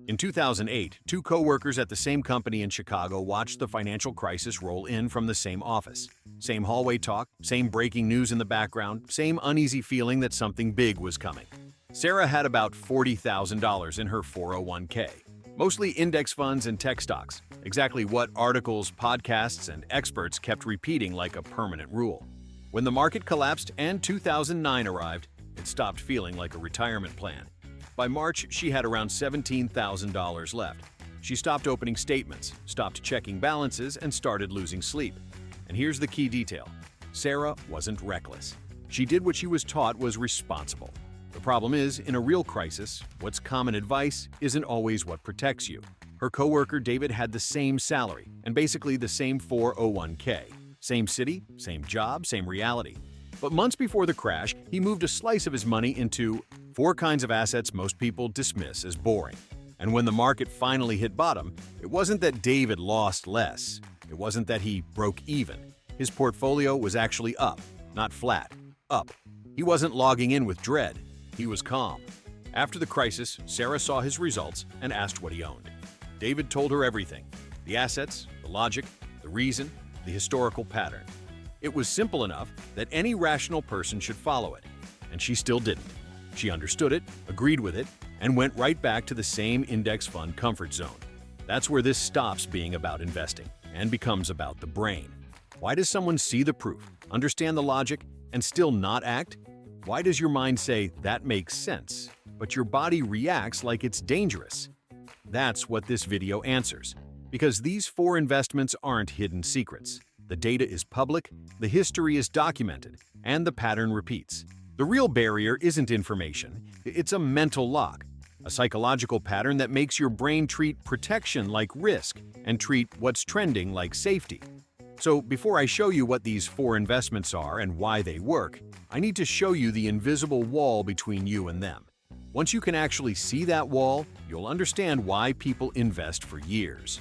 In 2008, two co-workers at the same company in Chicago watched the financial crisis roll in from the same office. Same hallway talk, same breaking news in the background, same uneasy feeling that something big was coming. Sarah had about $40,000 in her 401k, mostly index funds and tech stocks, exactly what articles, podcasts, and experts kept repeating like a permanent rule. When the market collapsed and 2009 arrived, it stopped feeling like a retirement plan. By March, she had around $17,000 left. She stopped opening statements, stopped checking balances, and started losing sleep. And here's the key detail. Sarah wasn't reckless. She did what she was taught was responsible. The problem is, in a real crisis, what's common advice isn't always what protects you. Her coworker David had the same salary and basically the same 401k. Same city, same job, same reality. But months before the crash, he moved a slice of his money into four kinds of assets most people dismiss as boring. And when the market finally hit bottom, it wasn't that David lost less. It wasn't that he broke even. His portfolio was actually up, not flat, up. He wasn't logging in with dread. He was calm. After the crisis, Sarah saw his results and asked what he owned. David told her everything: the assets, the logic, the reason, the historical pattern. It was simple enough that any rational person should follow it, and she still didn't. She understood it, agreed with it, and went right back to the same index fund comfort zone. That's where this stops being about investing and becomes about the brain. Why does someone see the proof, understand the logic, and still not act? Why does your mind say, that makes sense, but your body reacts like it's dangerous? That's what this video answers, because these four investments aren't hidden secrets. The data is public, the history is documented, and the pattern repeats. The real barrier isn't information, it's a mental lock, a psychological pattern that makes your brain treat protection like risk and treat what's trending like safety. So before I show you what these four investments are and why they work, I need to show you the invisible wall between you and them. Once you can actually see that wall, you'll understand why people invest for years.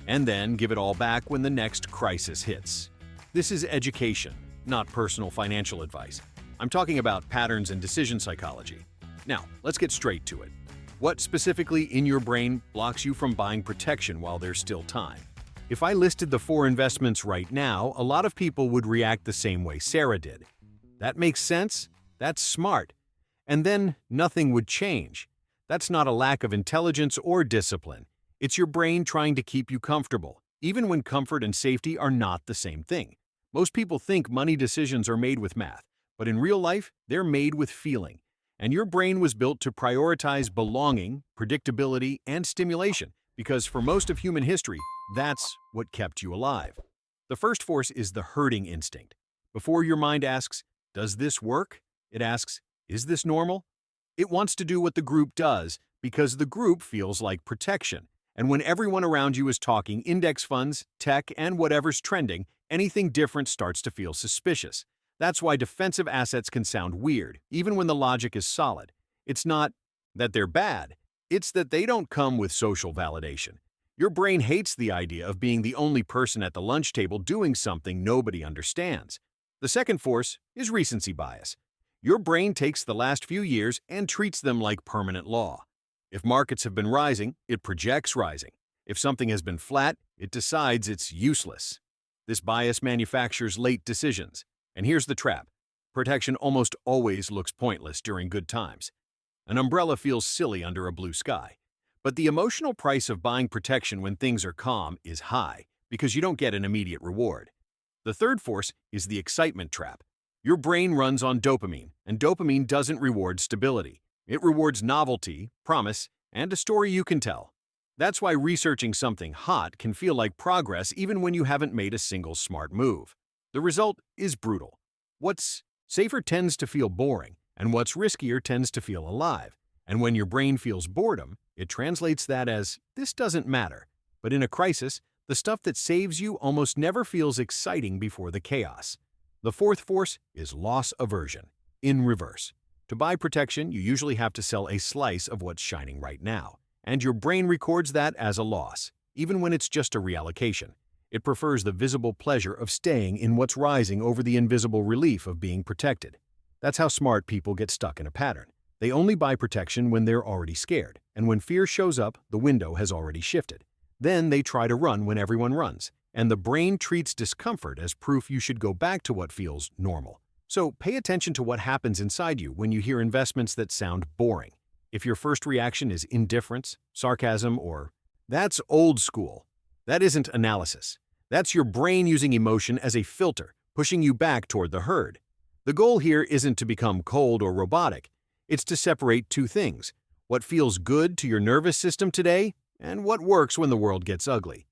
And then give it all back when the next crisis hits. This is education, not personal financial advice. I'm talking about patterns and decision psychology. Now, let's get straight to it. What specifically in your brain blocks you from buying protection while there's still time? If I listed the four investments right now, a lot of people would react the same way Sarah did. That makes sense? That's smart. And then nothing would change. That's not a lack of intelligence or discipline. It's your brain trying to keep you comfortable, even when comfort and safety are not the same thing. Most people think money decisions are made with math, but in real life, they're made with feeling. And your brain was built to prioritize belonging, predictability, and stimulation, because for most of human history, that's what kept you alive. The first force is the herding instinct. Before your mind asks, does this work? It asks, is this normal? It wants to do what the group does because the group feels like protection. And when everyone around you is talking index funds, tech, and whatever's trending, anything different starts to feel suspicious. That's why defensive assets can sound weird, even when the logic is solid. It's not that they're bad, it's that they don't come with social validation. Your brain hates the idea of being the only person at the lunch table doing something nobody understands. The second force is recency bias. Your brain takes the last few years and treats them like permanent law. If markets have been rising, it projects rising. If something has been flat, it decides it's useless. This bias manufactures late decisions. And here's the trap. Protection almost always looks pointless during good times. An umbrella feels silly under a blue sky. But the emotional price of buying protection when things are calm is high because you don't get an immediate reward. The third force is the excitement trap. Your brain runs on dopamine, and dopamine doesn't reward stability. It rewards novelty, promise, and a story you can tell. That's why researching something hot can feel like progress even when you haven't made a single smart move. The result is brutal. What's safer tends to feel boring, and what's riskier tends to feel alive. And when your brain feels boredom, it translates that as, this doesn't matter. But in a crisis, the stuff that saves you almost never feels exciting before the chaos. The fourth force is loss aversion, in reverse. To buy protection, you usually have to sell a slice of what's shining right now, and your brain records that as a loss, even when it's just a reallocation. It prefers the visible pleasure of staying in what's rising over the invisible relief of being protected. That's how smart people get stuck in a pattern. They only buy protection when they're already scared, and when fear shows up, the window has already shifted. Then they try to run when everyone runs, and the brain treats discomfort as proof you should go back to what feels normal. So pay attention to what happens inside you when you hear investments that sound boring. If your first reaction is indifference, sarcasm, or "that's old school," that isn't analysis. That's your brain using emotion as a filter, pushing you back toward the herd. The goal here isn't to become cold or robotic. It's to separate two things: what feels good to your nervous system today and what works when the world gets ugly.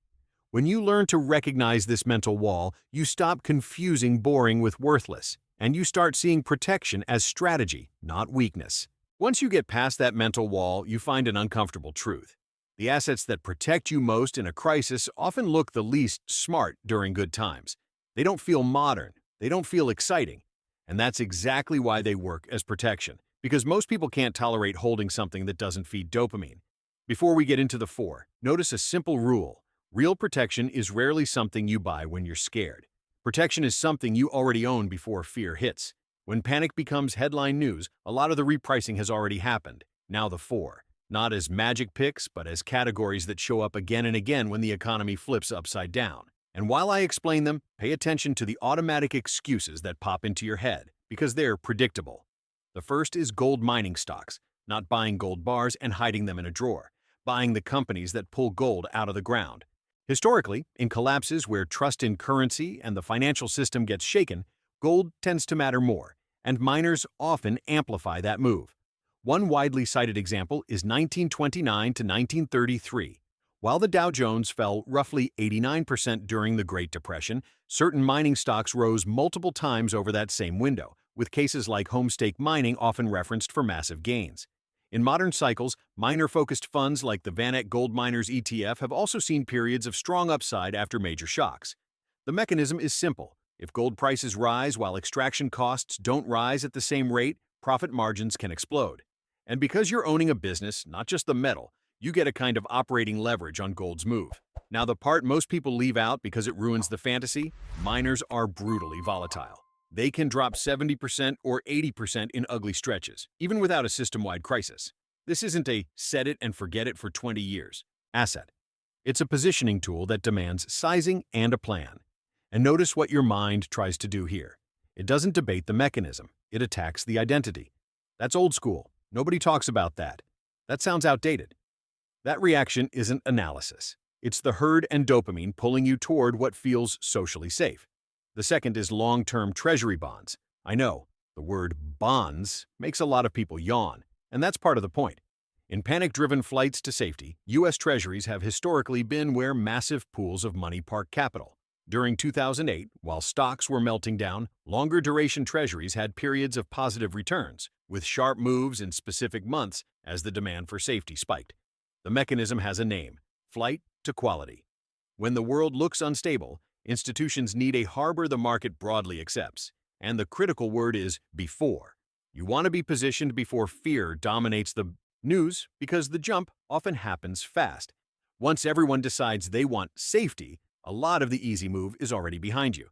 When you learn to recognize this mental wall, you stop confusing boring with worthless, and you start seeing protection as strategy, not weakness. Once you get past that mental wall, you find an uncomfortable truth. The assets that protect you most in a crisis often look the least smart during good times. They don't feel modern, they don't feel exciting, and that's exactly why they work as protection, because most people can't tolerate holding something that doesn't feed dopamine. Before we get into the four, notice a simple rule. Real protection is rarely something you buy when you're scared. Protection is something you already own before fear hits. When panic becomes headline news, a lot of the repricing has already happened. Now the four. Not as magic picks, but as categories that show up again and again when the economy flips upside down. And while I explain them, pay attention to the automatic excuses that pop into your head, because they're predictable. The first is gold mining stocks, not buying gold bars and hiding them in a drawer, buying the companies that pull gold out of the ground. Historically, in collapses where trust in currency and the financial system gets shaken, gold tends to matter more, and miners often amplify that move. One widely cited example is 1929 to 1933. While the Dow Jones fell roughly 89% during the Great Depression, certain mining stocks rose multiple times over that same window, with cases like homestake mining often referenced for massive gains. In modern cycles, miner-focused funds like the VanEck Gold Miners ETF have also seen periods of strong upside after major shocks. The mechanism is simple. If gold prices rise while extraction costs don't rise at the same rate, profit margins can explode. And because you're owning a business, not just the metal, you get a kind of operating leverage on gold's move. Now, the part most people leave out because it ruins the fantasy: miners are brutally volatile. They can drop 70% or 80% in ugly stretches, even without a system-wide crisis. This isn't a set it and forget it for 20 years asset. It's a positioning tool that demands sizing and a plan. And notice what your mind tries to do here. It doesn't debate the mechanism, it attacks the identity. That's old school. Nobody talks about that. That sounds outdated. That reaction isn't analysis. It's the herd and dopamine pulling you toward what feels socially safe. The second is long-term treasury bonds. I know, the word bonds makes a lot of people yawn, and that's part of the point. In panic-driven flights to safety, U.S. Treasuries have historically been where massive pools of money park capital. During 2008, while stocks were melting down, longer-duration treasuries had periods of positive returns, with sharp moves in specific months as the demand for safety spiked. The mechanism has a name: flight to quality. When the world looks unstable, institutions need a harbor the market broadly accepts, and the critical word is before. You want to be positioned before fear dominates the news, because the jump often happens fast. Once everyone decides they want safety, a lot of the easy move is already behind you.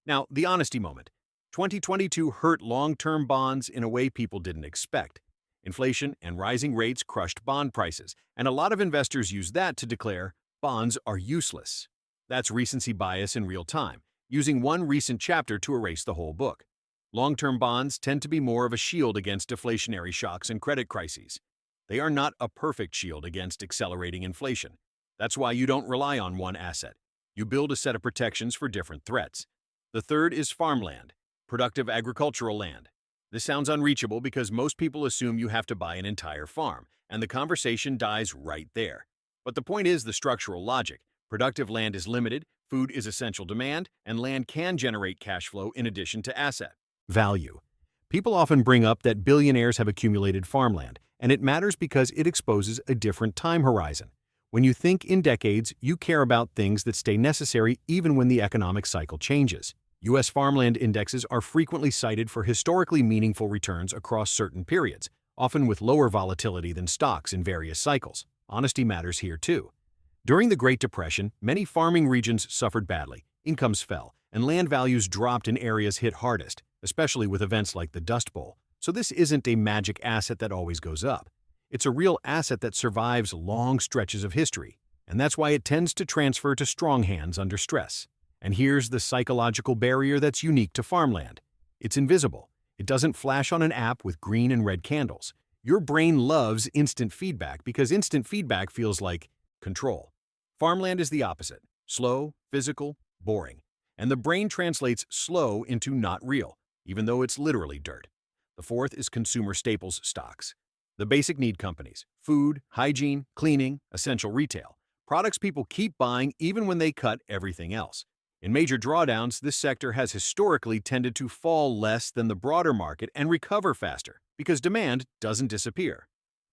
Now, the honesty moment. 2022 hurt long-term bonds in a way people didn't expect. Inflation and rising rates crushed bond prices, and a lot of investors use that to declare bonds are useless. That's recency bias in real time, using one recent chapter to erase the whole book. Long-term bonds tend to be more of a shield against deflationary shocks and credit crises. They are not a perfect shield against accelerating inflation. That's why you don't rely on one asset. You build a set of protections for different threats. The third is farmland, productive agricultural land. This sounds unreachable because most people assume you have to buy an entire farm, and the conversation dies right there. But the point is the structural logic. Productive land is limited, food is essential demand, and land can generate cash flow in addition to asset value. People often bring up that billionaires have accumulated farmland, and it matters because it exposes a different time horizon. When you think in decades, you care about things that stay necessary even when the economic cycle changes. U.S. farmland indexes are frequently cited for historically meaningful returns across certain periods, often with lower volatility than stocks in various cycles. Honesty matters here too. During the Great Depression, many farming regions suffered badly, incomes fell, and land values dropped in areas hit hardest, especially with events like the Dust Bowl. So this isn't a magic asset that always goes up. It's a real asset that survives long stretches of history, and that's why it tends to transfer to strong hands under stress. And here's the psychological barrier that's unique to farmland. It's invisible. It doesn't flash on an app with green and red candles. Your brain loves instant feedback because instant feedback feels like control. Farmland is the opposite: slow, physical, boring. And the brain translates slow into not real, even though it's literally dirt. The fourth is consumer staples stocks. The basic need companies: food, hygiene, cleaning, essential retail. Products people keep buying even when they cut everything else. In major drawdowns, this sector has historically tended to fall less than the broader market and recover faster because demand doesn't disappear.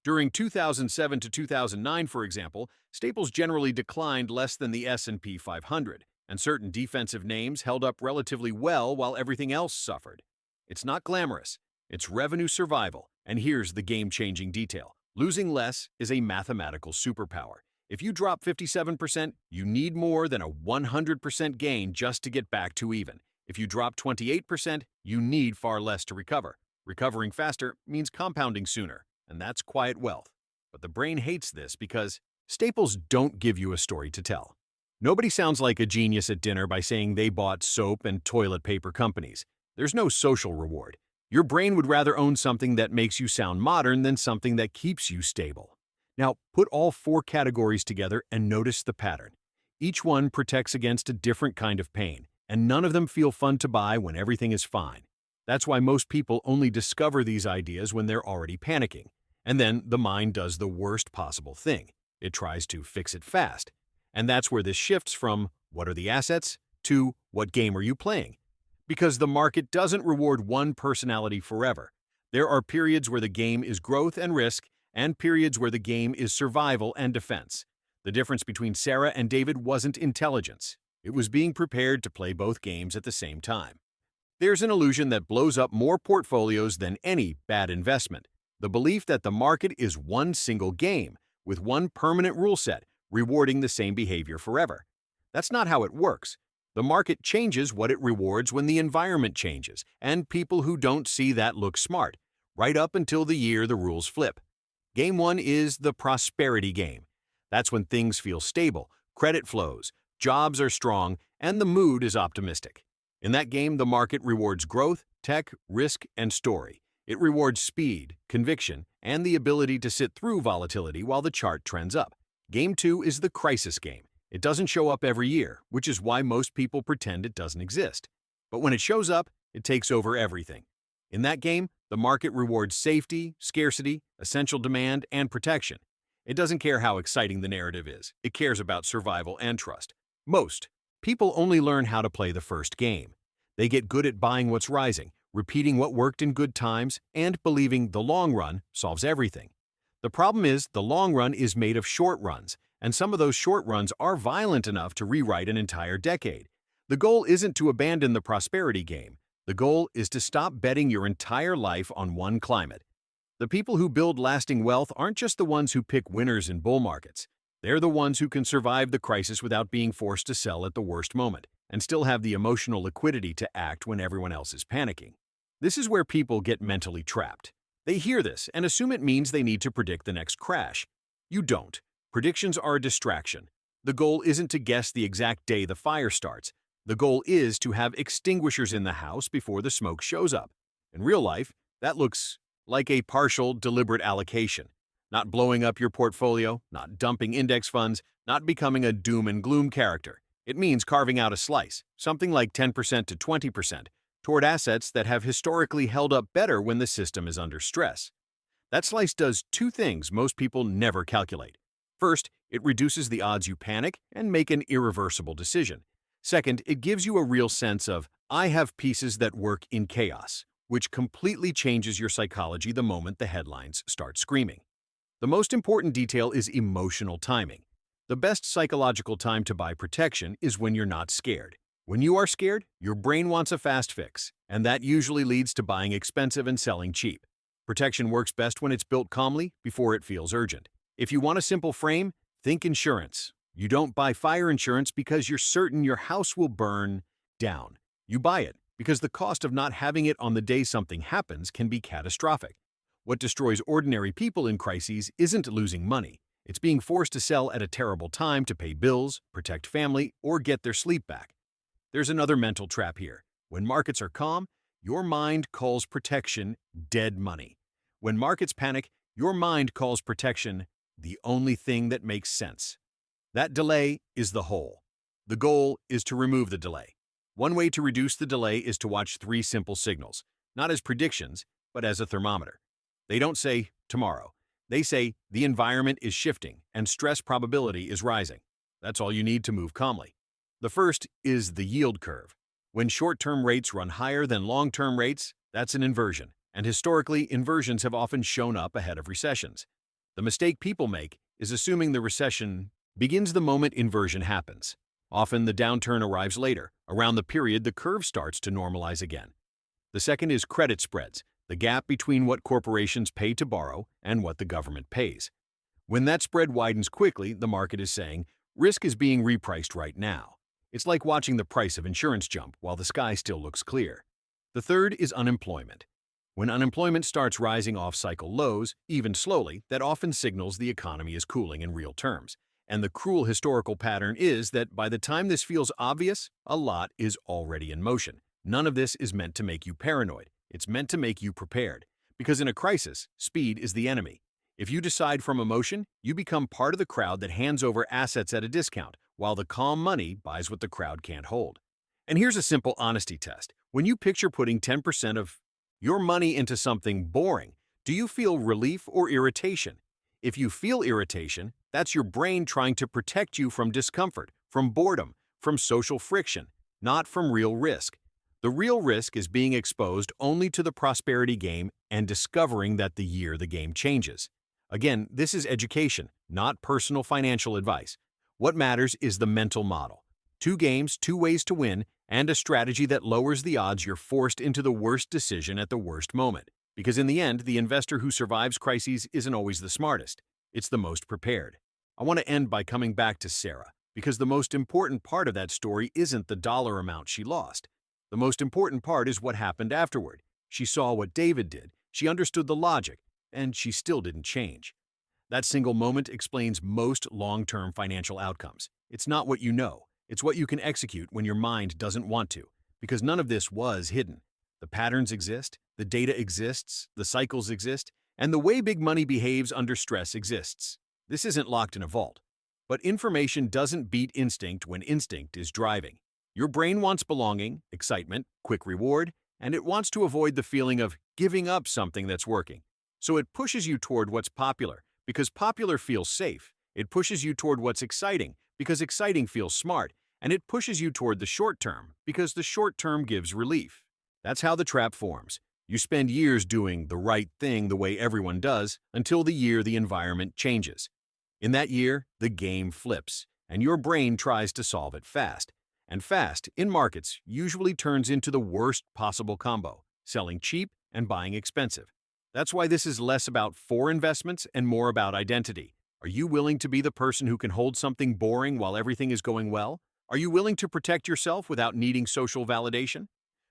During 2007 to 2009, for example, staples generally declined less than the S&P 500, and certain defensive names held up relatively well while everything else suffered. It's not glamorous. It's revenue survival, and here's the game-changing detail. Losing less is a mathematical superpower. If you drop 57%, you need more than a 100% gain just to get back to even. If you drop 28%, you need far less to recover. Recovering faster means compounding sooner, and that's quiet wealth. But the brain hates this because staples don't give you a story to tell. Nobody sounds like a genius at dinner by saying they bought soap and toilet paper companies. There's no social reward. Your brain would rather own something that makes you sound modern than something that keeps you stable. Now, put all four categories together and notice the pattern. Each one protects against a different kind of pain, and none of them feel fun to buy when everything is fine. That's why most people only discover these ideas when they're already panicking. And then the mind does the worst possible thing. It tries to fix it fast. And that's where this shifts from "what are the assets" to "what game are you playing?" Because the market doesn't reward one personality forever. There are periods where the game is growth and risk, and periods where the game is survival and defense. The difference between Sarah and David wasn't intelligence. It was being prepared to play both games at the same time. There's an illusion that blows up more portfolios than any bad investment: the belief that the market is one single game, with one permanent rule set, rewarding the same behavior forever. That's not how it works. The market changes what it rewards when the environment changes, and people who don't see that look smart, right up until the year the rules flip. Game one is the prosperity game. That's when things feel stable, credit flows, jobs are strong, and the mood is optimistic. In that game, the market rewards growth, tech, risk, and story. It rewards speed, conviction, and the ability to sit through volatility while the chart trends up. Game two is the crisis game. It doesn't show up every year, which is why most people pretend it doesn't exist. But when it shows up, it takes over everything. In that game, the market rewards safety, scarcity, essential demand, and protection. It doesn't care how exciting the narrative is. It cares about survival and trust. Most people only learn how to play the first game. They get good at buying what's rising, repeating what worked in good times, and believing the long run solves everything. The problem is the long run is made of short runs, and some of those short runs are violent enough to rewrite an entire decade. The goal isn't to abandon the prosperity game. The goal is to stop betting your entire life on one climate. The people who build lasting wealth aren't just the ones who pick winners in bull markets. They're the ones who can survive the crisis without being forced to sell at the worst moment, and still have the emotional liquidity to act when everyone else is panicking. This is where people get mentally trapped. They hear this and assume it means they need to predict the next crash. You don't. Predictions are a distraction. The goal isn't to guess the exact day the fire starts. The goal is to have extinguishers in the house before the smoke shows up. In real life, that looks like a partial, deliberate allocation. Not blowing up your portfolio, not dumping index funds, not becoming a doom and gloom character. It means carving out a slice, something like 10% to 20%, toward assets that have historically held up better when the system is under stress. That slice does two things most people never calculate. First, it reduces the odds you panic and make an irreversible decision. Second, it gives you a real sense of, "I have pieces that work in chaos," which completely changes your psychology the moment the headlines start screaming. The most important detail is emotional timing. The best psychological time to buy protection is when you're not scared. When you are scared, your brain wants a fast fix, and that usually leads to buying expensive and selling cheap. Protection works best when it's built calmly, before it feels urgent. If you want a simple frame, think insurance. You don't buy fire insurance because you're certain your house will burn down. You buy it because the cost of not having it on the day something happens can be catastrophic. What destroys ordinary people in crises isn't losing money. It's being forced to sell at a terrible time to pay bills, protect family, or get their sleep back. There's another mental trap here. When markets are calm, your mind calls protection dead money. When markets panic, your mind calls protection the only thing that makes sense. That delay is the hole. The goal is to remove the delay. One way to reduce the delay is to watch 3 simple signals, not as predictions, but as a thermometer. They don't say tomorrow. They say the environment is shifting and stress probability is rising. That's all you need to move calmly. The first is the yield curve. When short-term rates run higher than long-term rates, that's an inversion, and historically, inversions have often shown up ahead of recessions. The mistake people make is assuming the recession begins the moment inversion happens. Often the downturn arrives later, around the period the curve starts to normalize again. The second is credit spreads, the gap between what corporations pay to borrow and what the government pays. When that spread widens quickly, the market is saying, risk is being repriced right now. It's like watching the price of insurance jump while the sky still looks clear. The third is unemployment. When unemployment starts rising off cycle lows, even slowly, that often signals the economy is cooling in real terms. And the cruel historical pattern is that by the time this feels obvious, a lot is already in motion. None of this is meant to make you paranoid. It's meant to make you prepared. Because in a crisis, speed is the enemy. If you decide from emotion, you become part of the crowd that hands over assets at a discount, while the calm money buys what the crowd can't hold. And here's a simple honesty test. When you picture putting 10% of your money into something boring, do you feel relief or irritation? If you feel irritation, that's your brain trying to protect you from discomfort, from boredom, from social friction, not from real risk. The real risk is being exposed only to the prosperity game and discovering that the year the game changes. Again, this is education, not personal financial advice. What matters is the mental model. 2 games, 2 ways to win, and a strategy that lowers the odds you're forced into the worst decision at the worst moment. Because in the end, the investor who survives crises isn't always the smartest. It's the most prepared. I want to end by coming back to Sarah, because the most important part of that story isn't the dollar amount she lost. The most important part is what happened afterward. She saw what David did, she understood the logic, and she still didn't change. That single moment explains most long-term financial outcomes. It's not what you know, it's what you can execute when your mind doesn't want to, because none of this was hidden. The patterns exist, the data exists, the cycles exist, and the way big money behaves under stress exists. This isn't locked in a vault. But information doesn't beat instinct when instinct is driving. Your brain wants belonging, excitement, quick reward, and it wants to avoid the feeling of giving up something that's working. So it pushes you toward what's popular, because popular feels safe. It pushes you toward what's exciting, because exciting feels smart. And it pushes you toward the short term, because the short term gives relief. That's how the trap forms. You spend years doing the right thing the way everyone does until the year the environment changes. In that year, the game flips, and your brain tries to solve it fast. And fast, in markets, usually turns into the worst possible combo, selling cheap and buying expensive. That's why this is less about for investments and more about identity. Are you willing to be the person who can hold something boring while everything is going well? Are you willing to protect yourself without needing social validation?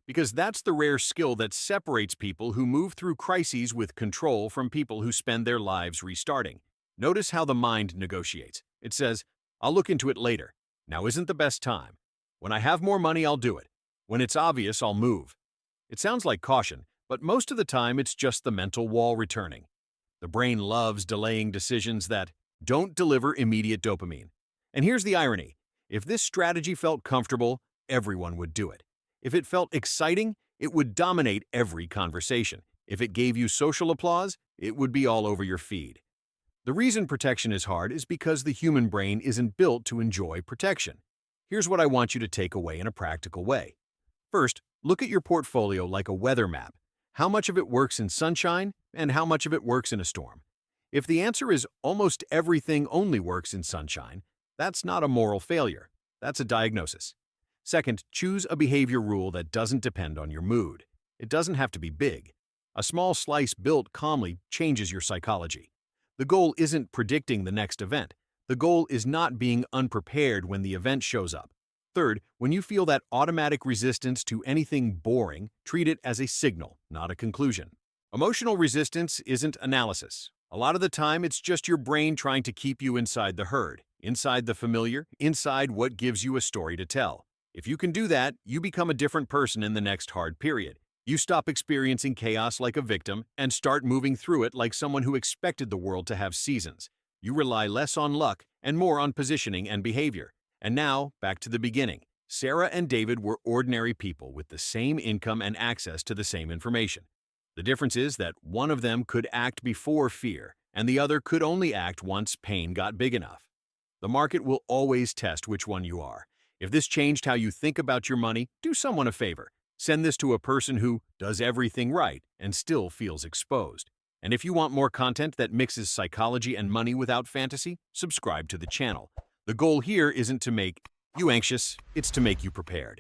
Because that's the rare skill that separates people who move through crises with control from people who spend their lives restarting. Notice how the mind negotiates. It says, I'll look into it later. Now isn't the best time. When I have more money, I'll do it. When it's obvious, I'll move. It sounds like caution, but most of the time it's just the mental wall returning. The brain loves delaying decisions that don't deliver immediate dopamine. And here's the irony. If this strategy felt comfortable, everyone would do it. If it felt exciting, it would dominate every conversation. If it gave you social applause, it would be all over your feed. The reason protection is hard is because the human brain isn't built to enjoy protection. Here's what I want you to take away in a practical way. First, look at your portfolio like a weather map. How much of it works in sunshine and how much of it works in a storm? If the answer is almost everything only works in sunshine, that's not a moral failure. That's a diagnosis. Second, choose a behavior rule that doesn't depend on your mood. It doesn't have to be big. A small slice built calmly changes your psychology. The goal isn't predicting the next event. The goal is not being unprepared when the event shows up. Third, when you feel that automatic resistance to anything boring, treat it as a signal, not a conclusion. Emotional resistance isn't analysis. A lot of the time, it's just your brain trying to keep you inside the herd, inside the familiar, inside what gives you a story to tell. If you can do that, you become a different person in the next hard period. You stop experiencing chaos like a victim and start moving through it like someone who expected the world to have seasons. You rely less on luck and more on positioning and behavior. And now, back to the beginning. Sarah and David were ordinary people with the same income and access to the same information. The difference is that one of them could act before fear, and the other could only act once pain got big enough. The market will always test which one you are. If this changed how you think about your money, do someone a favor. Send this to a person who does everything right and still feels exposed. And if you want more content that mixes psychology and money without fantasy, subscribe to the channel. The goal here isn't to make you anxious, it's to make you prepared.